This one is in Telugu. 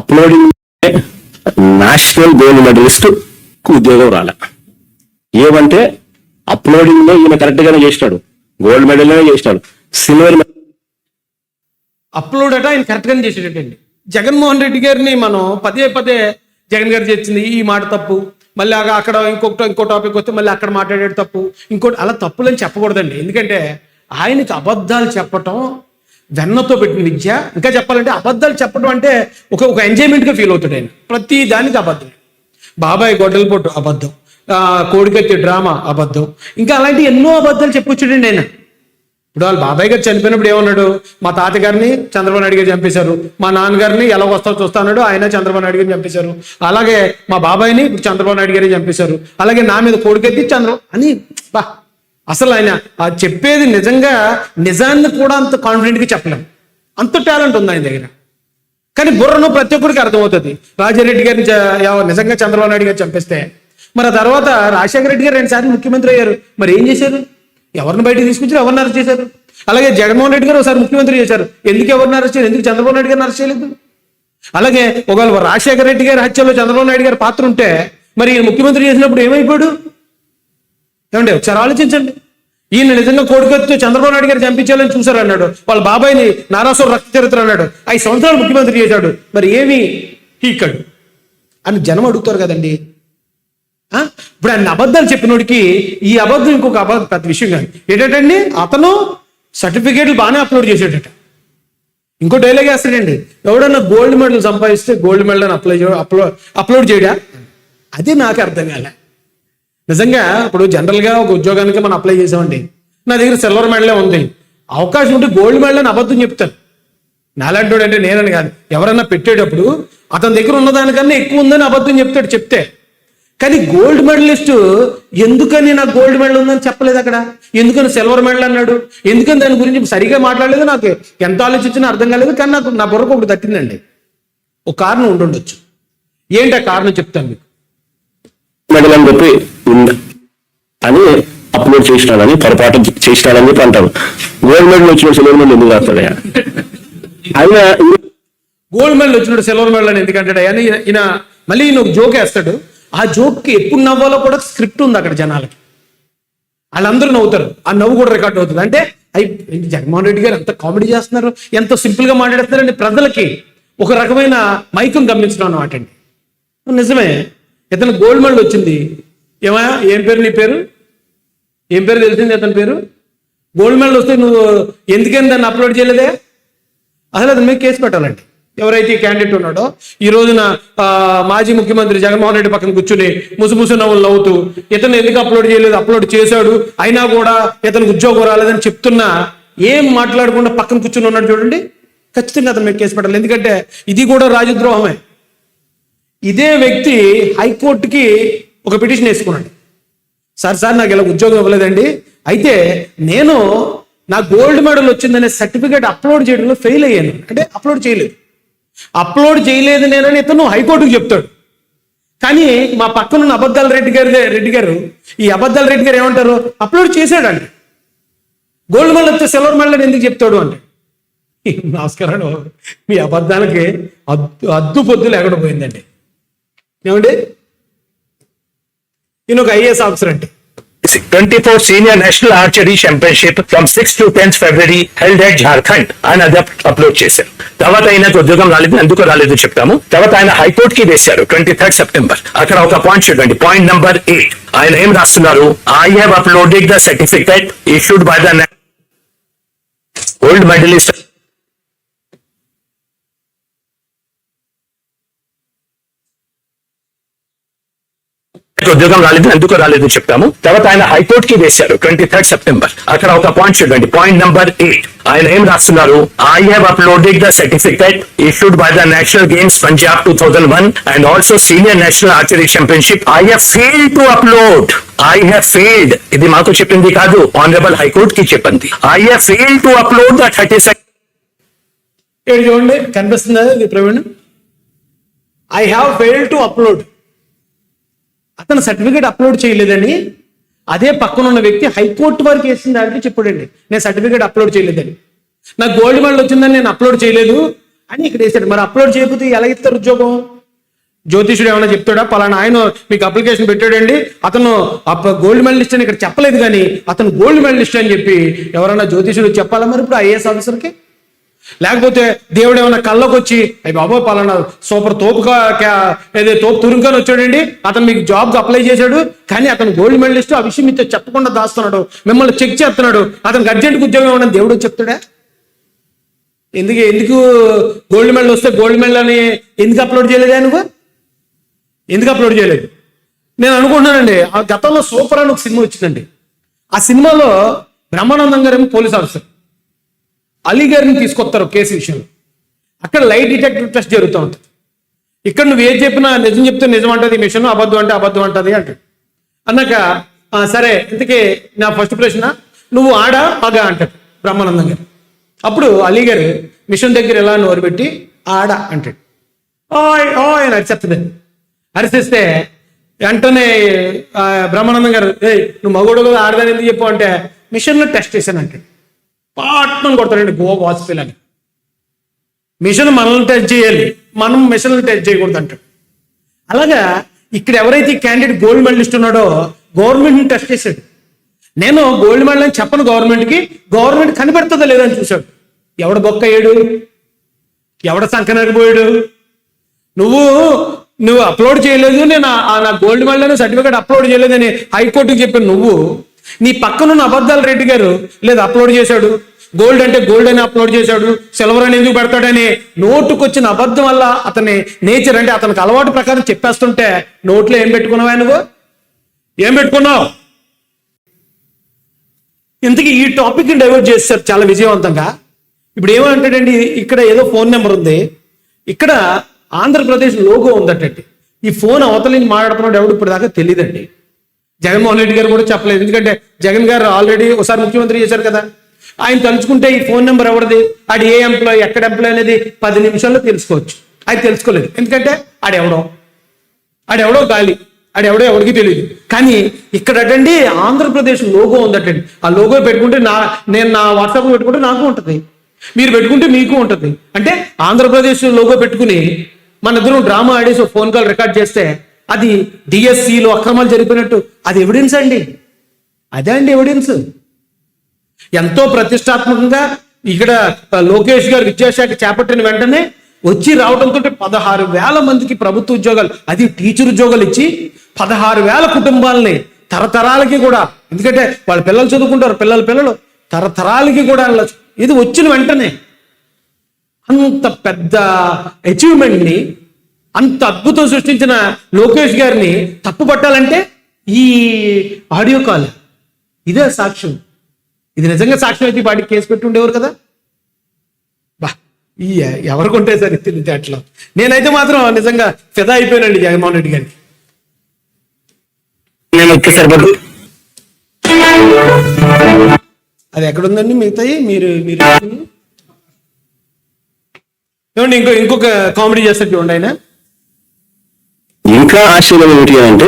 అప్లోడింగ్ నేషనల్ గోల్డ్ మెడలిస్ట్ ఉద్యోగం రాలే. ఏమంటే అప్లోడింగ్ లో ఈయన కరెక్ట్ గానే చేసినాడు, గోల్డ్ మెడల్ చేసినాడు, సిల్వర్ అప్లోడ్ అట ఆయన కరెక్ట్ గానే చేసేటండి. జగన్మోహన్ రెడ్డి గారిని మనం పదే పదే జగన్ గారు చేసింది ఈ మాట తప్పు, మళ్ళీ అక్కడ ఇంకో టాపిక్ వస్తే మళ్ళీ అక్కడ మాట్లాడేది తప్పు, ఇంకోటి అలా తప్పులని చెప్పకూడదండి. ఎందుకంటే ఆయనకి అబద్ధాలు చెప్పటం వెన్నతో పెట్టిన విద్య. ఇంకా చెప్పాలంటే అబద్ధాలు చెప్పడం అంటే ఒక ఎంజాయ్మెంట్గా ఫీల్ అవుతాడు ఆయన. ప్రతి దానికి అబద్ధం. బాబాయ్ గొడ్డల పొట్టు అబద్ధం, కోడికత్తి డ్రామా అబద్ధం, ఇంకా అలాంటి ఎన్నో అబద్ధాలు చెప్పొచ్చాడండి ఆయన. ఇప్పుడు వాళ్ళ బాబాయ్ గారు చనిపోయినప్పుడు ఏమన్నాడు, మా తాతగారిని చంద్రబాబు నాయుడు గారు చంపేశారు, మా నాన్నగారిని ఎలా వస్తావు చూస్తా అన్నాడు, ఆయన చంద్రబాబు నాయుడు గారిని చంపేశారు, అలాగే మా బాబాయ్ని ఇప్పుడు చంద్రబాబు నాయుడు గారిని చంపేశారు, అలాగే నా మీద కోడికెత్తి చంద్రబాబు అని. బా అసలు ఆయన చెప్పేది నిజంగా నిజాన్ని కూడా అంత కాన్ఫిడెంట్గా చెప్పలేం, అంత టాలెంట్ ఉంది ఆయన దగ్గర. కానీ బుర్రను ప్రతి ఒక్కరికి అర్థమవుతుంది. రాజారెడ్డి గారిని నిజంగా చంద్రబాబు నాయుడు గారు చంపేస్తే మరి ఆ తర్వాత రాజశేఖర రెడ్డి గారు 2 సార్లు ముఖ్యమంత్రి అయ్యారు, మరి ఏం చేశారు? ఎవరిని బయటకు తీసుకొచ్చారు, ఎవరిని అరెస్ట్ చేశారు? అలాగే జగన్మోహన్ రెడ్డి గారు ఒకసారి ముఖ్యమంత్రి చేశారు, ఎందుకు ఎవరిని అరెస్ట్ చేయలేదు? ఎందుకు చంద్రబాబు నాయుడు గారిని అరెస్ట్ చేయలేదు? అలాగే ఒకవేళ రాజశేఖర రెడ్డి గారి హత్యలో చంద్రబాబు నాయుడు గారి పాత్ర ఉంటే మరి ఈయన ముఖ్యమంత్రి చేసినప్పుడు ఏమైపోయాడు? ఏమండి ఒకసారి ఆలోచించండి. ఈయన నిజంగా కోడికత్తితో చంద్రబాబు నాయుడు గారు చంపించాలని చూశారు అన్నాడు, వాళ్ళ బాబాయిని నారాసుర రక్త చరిత్ర అన్నాడు, 5 సంవత్సరాలు ముఖ్యమంత్రి చేశాడు, మరి ఏమి హీకడు అని జనం అడుగుతారు కదండి. ఇప్పుడు ఆయన అబద్ధాలు చెప్పినోడికి ఈ అబద్ధం ఇంకొక అబద్ధం పెద్ద విషయం కాదు. ఏంటంటే అతను సర్టిఫికేట్లు బాగానే అప్లోడ్ చేసేటట. ఇంకో డైలాగ్ వేస్తాడండి, ఎవడన్నా గోల్డ్ మెడల్ సంపాదిస్తే గోల్డ్ మెడల్ అని అప్లోడ్ చేయడా? అది నాకు అర్థం కాలే నిజంగా. ఇప్పుడు జనరల్గా ఒక ఉద్యోగానికి మనం అప్లై చేసామండి, నా దగ్గర సిల్వర్ మెడలే ఉంది, అవకాశం ఉంటే గోల్డ్ మెడల్ అని అబద్ధం చెప్తాను. నాలాంటి అంటే నేనని కాదు, ఎవరన్నా పెట్టేటప్పుడు అతని దగ్గర ఉన్నదానికన్నా ఎక్కువ ఉందని అబద్ధం చెప్తాడు. చెప్తే కానీ గోల్డ్ మెడలిస్ట్ ఎందుకని నాకు గోల్డ్ మెడల్ ఉందని చెప్పలేదు అక్కడ, ఎందుకని సిల్వర్ మెడల్ అన్నాడు, ఎందుకని దాని గురించి సరిగా మాట్లాడలేదు. నాకు ఎంత ఆలోచించినా అర్థం కాలేదు. కానీ నాకు నా బుర్రకు ఒకటి తట్టిందండి, ఒక కారణం ఉండుండొచ్చు. ఏంటి ఆ కారణం చెప్తాను మీకు. మెడల్ అని చెప్పి అని అప్లోడ్ చేసినాడని, పొరపాటు చేసినాడని చెప్పి అంటారు. గోల్డ్ మెడల్ వచ్చిన సిల్వర్ మెడల్ ఎందుకు రాస్తాడు ఆయన? గోల్డ్ మెడల్ వచ్చినప్పుడు సిల్వర్ మెడల్ అని ఎందుకంటాడు ఆయన? ఈయన మళ్ళీ ఈయన ఒక జోక్ వేస్తాడు. ఆ జోక్కి ఎప్పుడు నవ్వాలో కూడా స్క్రిప్ట్ ఉంది అక్కడ జనాలకి, వాళ్ళందరూ నవ్వుతారు, ఆ నవ్వు కూడా రికార్డ్ అవుతుంది. అంటే జగన్మోహన్ రెడ్డి గారు ఎంత కామెడీ చేస్తున్నారు, ఎంత సింపుల్గా మాట్లాడుతున్నారండి. ప్రజలకి ఒక రకమైన మైకం గమనించడం అన్నమాట అండి. నిజమే, ఇతను గోల్డ్ మెడల్ వచ్చింది. ఏమయ్యా ఏం పేరు నీ పేరు? ఏం పేరు తెలిసింది అతని పేరు? గోల్డ్ మెడల్ వస్తే నువ్వు ఎందుకని దాన్ని అప్లోడ్ చేయలేదే? అసలు అతని మీద కేసు పెట్టాలండి. ఎవరైతే ఈ క్యాండిడేట్ ఉన్నాడో ఈ రోజున మాజీ ముఖ్యమంత్రి జగన్మోహన్ రెడ్డి పక్కన కూర్చుని ముసుముసు నవ్వులు నవ్వుతూ ఇతను ఎందుకు అప్లోడ్ చేయలేదు, అప్లోడ్ చేశాడు అయినా కూడా ఇతనికి ఉద్యోగం రాలేదని చెప్తున్నా ఏం మాట్లాడకుండా పక్కన కూర్చుని ఉన్నాడు చూడండి, ఖచ్చితంగా అతని మీద కేసు పెట్టాలి. ఎందుకంటే ఇది కూడా రాజద్రోహమే. ఇదే వ్యక్తి హైకోర్టుకి ఒక పిటిషన్ వేసుకున్నాడు. సార్ నాకు ఇలా ఉద్యోగం ఇవ్వలేదండి, అయితే నేను నా గోల్డ్ మెడల్ వచ్చిందనే సర్టిఫికేట్ అప్లోడ్ చేయడంలో ఫెయిల్ అయ్యాను, అంటే అప్లోడ్ చేయలేదు నేనని ఇతను హైకోర్టుకు చెప్తాడు. కానీ మా పక్కనున్న అబద్ధాల రెడ్డి గారు ఈ అబద్ధాల రెడ్డి గారు ఏమంటారు, అప్లోడ్ చేశాడండి, గోల్డ్ మెడల్ వస్తే సిల్వర్ మెడల్ ఎందుకు చెప్తాడు అంటే. నమస్కారం, మీ అబద్ధాలకి అద్దు పొద్దులు ఎక్కడ పోయిందండి. ఏమండి ఈయన ఒక ఐఏఎస్ ఆఫీసర్ అంటే 24th Senior National Archery Championship from 6th to 10th February held at Jharkhand అని అది అప్లోడ్ చేశారు. తర్వాత ఆయనకు ఉద్యోగం రాలేదు, ఎందుకు రాలేదు చెప్తాము. తర్వాత ఆయన హైకోర్టు కి వేశారు 23rd September. అక్కడ ఒక పాయింట్ చూడండి, పాయింట్ నంబర్ 8. ఆయన ఏం రాస్తున్నారు, I have uploaded the certificate issued by the gold medalist ఉద్యోగం రాలేదు, ఎందుకు రాలేదు చెప్తాము. తర్వాత ఆయన హైకోర్టు కి వేశారు 23rd September. అక్కడ ఒక పాయింట్ చూడండి, పాయింట్ నంబర్ 8. ఆయన ఏం రాస్తున్నారు, I have uploaded the certificate issued by the national games Punjab 2001 and also senior national archery championship. I have failed to upload. I have failed, ఇది మాకు చెప్పింది కాదు, ఆనరబుల్ హైకోర్టు కి చెప్పింది. I have failed to upload the 32nd. చూడండి కనిపిస్తుందా ఇది Praveen, I have failed to upload. అతను సర్టిఫికేట్ అప్లోడ్ చేయలేదని అదే పక్కన ఉన్న వ్యక్తి హైకోర్టు వారికి వేసిన దాంట్లో చెప్పాడండి, నేను సర్టిఫికేట్ అప్లోడ్ చేయలేదని, నాకు గోల్డ్ మెడల్ వచ్చిందని నేను అప్లోడ్ చేయలేదు, అని ఇక్కడ వేసాడు. మరి అప్లోడ్ చేయకపోతే ఎలా ఇస్తారు ఉద్యోగం? జ్యోతిషుడు ఏమైనా చెప్తాడా? పలానా ఆయన మీకు అప్లికేషన్ పెట్టాడండి, అతను గోల్డ్ మెడలిస్ట్ అని ఇక్కడ చెప్పలేదు, కానీ అతను గోల్డ్ మెడలిస్ట్ అని చెప్పి ఎవరైనా జ్యోతిషుడు చెప్పాలా మరి ఇప్పుడు ఐఏఎస్ ఆఫీసర్కి? లేకపోతే దేవుడు ఏమైనా కళ్ళకు వచ్చి అయ్యి బాబోయ్ పలానా సూపర్ తోపు తురుంకొని వచ్చాడండి, అతను మీకు జాబ్కి అప్లై చేశాడు, కానీ అతను గోల్డ్ మెడలిస్ట్, ఆ విషయం మీతో చెప్పకుండా దాస్తున్నాడు, మిమ్మల్ని చెక్ చేస్తున్నాడు, అతనికి అర్జెంట్గా ఉద్యోగం ఇవ్వడం దేవుడు చెప్తాడా? ఎందుకు గోల్డ్ మెడల్ వస్తే గోల్డ్ మెడల్ అని ఎందుకు అప్లోడ్ చేయలేదా నువ్వు? ఎందుకు అప్లోడ్ చేయలేదు? నేను అనుకుంటున్నానండి, ఆ గతంలో సూపర్ అని ఒక సినిమా వచ్చిందండి. ఆ సినిమాలో బ్రహ్మానందం గారు ఏమో పోలీస్ ఆఫీసర్, అలీ గారిని తీసుకొస్తారు కేసు విషయంలో. అక్కడ లైట్ డిటెక్టర్ టెస్ట్ జరుగుతూ ఉంటుంది. ఇక్కడ నువ్వు ఏం చెప్పినా నిజం చెప్తే నిజం అంటది మిషన్, అబద్ధం అంటే అబద్ధం అంటది అంటాడు. అన్నాక సరే ఇంతకీ నా ఫస్ట్ ప్రశ్న, నువ్వు ఆడా మగా అంటాడు బ్రహ్మానందం గారు. అప్పుడు అలీ గారు మిషన్ దగ్గర ఎలా నోరు పెట్టి ఆడ అంటాడు. ఓయ్ ఓయ్ అని అరిచేస్తుందండి. అరిచేస్తే వెంటనే బ్రహ్మానందం గారు నువ్వు మగోడు కదా ఆడదని ఎందుకు చెప్పు అంటే మిషన్లో టెస్ట్ చేశాను అంటాడు. పాట్నం కొడతాడండి గో వాజ్పేయి అని. మిషన్ మనల్ని టెస్ట్ చేయాలి, మనం మిషన్లు టెస్ట్ చేయకూడదు అంటాడు. అలాగా ఇక్కడ ఎవరైతే క్యాండిడేట్ గోల్డ్ మెడలిస్ట్ ఉన్నాడో గవర్నమెంట్ని టెస్ట్ చేశాడు. నేను గోల్డ్ మెడల్ అని చెప్పను గవర్నమెంట్కి, గవర్నమెంట్ కనిపెడుతుందా లేదని చూశాడు. ఎవడ బొక్క అయ్యాడు, ఎవడ సంకనకపోయాడు. నువ్వు అప్లోడ్ చేయలేదు, నేను నా గోల్డ్ మెడల్ సర్టిఫికేట్ అప్లోడ్ చేయలేదని హైకోర్టుకి చెప్పిన నువ్వు, నీ పక్కనున్న అబద్ధాల రెడ్డి గారు లేదు అప్లోడ్ చేశాడు, గోల్డ్ అంటే గోల్డ్ అని అప్లోడ్ చేశాడు, సిల్వర్ అని ఎందుకు పెడతాడని నోటుకొచ్చిన అబద్ధం వల్ల అతని నేచర్ అంటే అతనికి అలవాటు ప్రకారం చెప్పేస్తుంటే నోట్లో ఏం పెట్టుకున్నావా నువ్వు? ఏం పెట్టుకున్నావు? ఇంతకీ ఈ టాపిక్ని డైవర్ట్ చేస్తారు చాలా విజయవంతంగా. ఇప్పుడు ఏమంటాడండి, ఇక్కడ ఏదో ఫోన్ నెంబర్ ఉంది, ఇక్కడ ఆంధ్రప్రదేశ్ లోగో ఉందటండి. ఈ ఫోన్ అవతలిని మాట్లాడుతున్నాడు ఎవడు ఇప్పుడు దాకా తెలియదండి. జగన్మోహన్ రెడ్డి గారు కూడా చెప్పలేదు, ఎందుకంటే జగన్ గారు ఆల్రెడీ ఒకసారి ముఖ్యమంత్రి చేశారు కదా. ఆయన తలుచుకుంటే ఈ ఫోన్ నెంబర్ ఎవరిది, ఆడు ఏ ఎంప్లాయ్ ఎక్కడ ఎంప్లాయ్ అనేది 10 నిమిషాల్లో తెలుసుకోవచ్చు. ఆయన తెలుసుకోలేదు, ఎందుకంటే ఆడెవడో గాలి, ఆడెవడో ఎవరికి తెలియదు. కానీ ఇక్కడ అటండి ఆంధ్రప్రదేశ్ లోగో ఉందటండి. ఆ లోగో పెట్టుకుంటే నేను నా వాట్సాప్లో పెట్టుకుంటే నాకు ఉంటుంది, మీరు పెట్టుకుంటే మీకు ఉంటుంది. అంటే ఆంధ్రప్రదేశ్ లోగో పెట్టుకుని మన ఇద్దరం డ్రామా ఆడేసి ఫోన్ కాల్ రికార్డ్ చేస్తే అది డిఎస్సిలో అక్రమాలు జరిపినట్టు అది ఎవిడెన్స్ అండి. అదే అండి ఎవిడెన్స్. ఎంతో ప్రతిష్టాత్మకంగా ఇక్కడ లోకేష్ గారు విద్యాశాఖ చేపట్టిన వెంటనే వచ్చి రావడంతో 16,000 మందికి ప్రభుత్వ ఉద్యోగాలు, అది టీచర్ ఉద్యోగాలు ఇచ్చి 16,000 కుటుంబాలని తరతరాలకి కూడా, ఎందుకంటే వాళ్ళ పిల్లలు చదువుకుంటారు, పిల్లలు తరతరాలకి కూడా ఇది వచ్చిన వెంటనే అంత పెద్ద అచీవ్మెంట్ని, అంత అద్భుతం సృష్టించిన లోకేష్ గారిని తప్పు పట్టాలంటే ఈ ఆడియో కాల్ ఇదే సాక్ష్యం. ఇది నిజంగా సాక్ష్యం అయితే వాడికి కేసు పెట్టి ఉండేవారు కదా. ఎవరికి ఉంటాయి సార్ తెలియదు అట్లా. నేనైతే మాత్రం నిజంగా ఫిదా అయిపోయానండి జగన్మోహన్ రెడ్డి గారికి. అది ఎక్కడుందండి మిగతాయి? మీరు ఏమండి ఇంకొక కామెడీ చేస్తారు చూడండి ఆయన. ఇంకా ఆశ్చర్యం ఏమిటి అంటే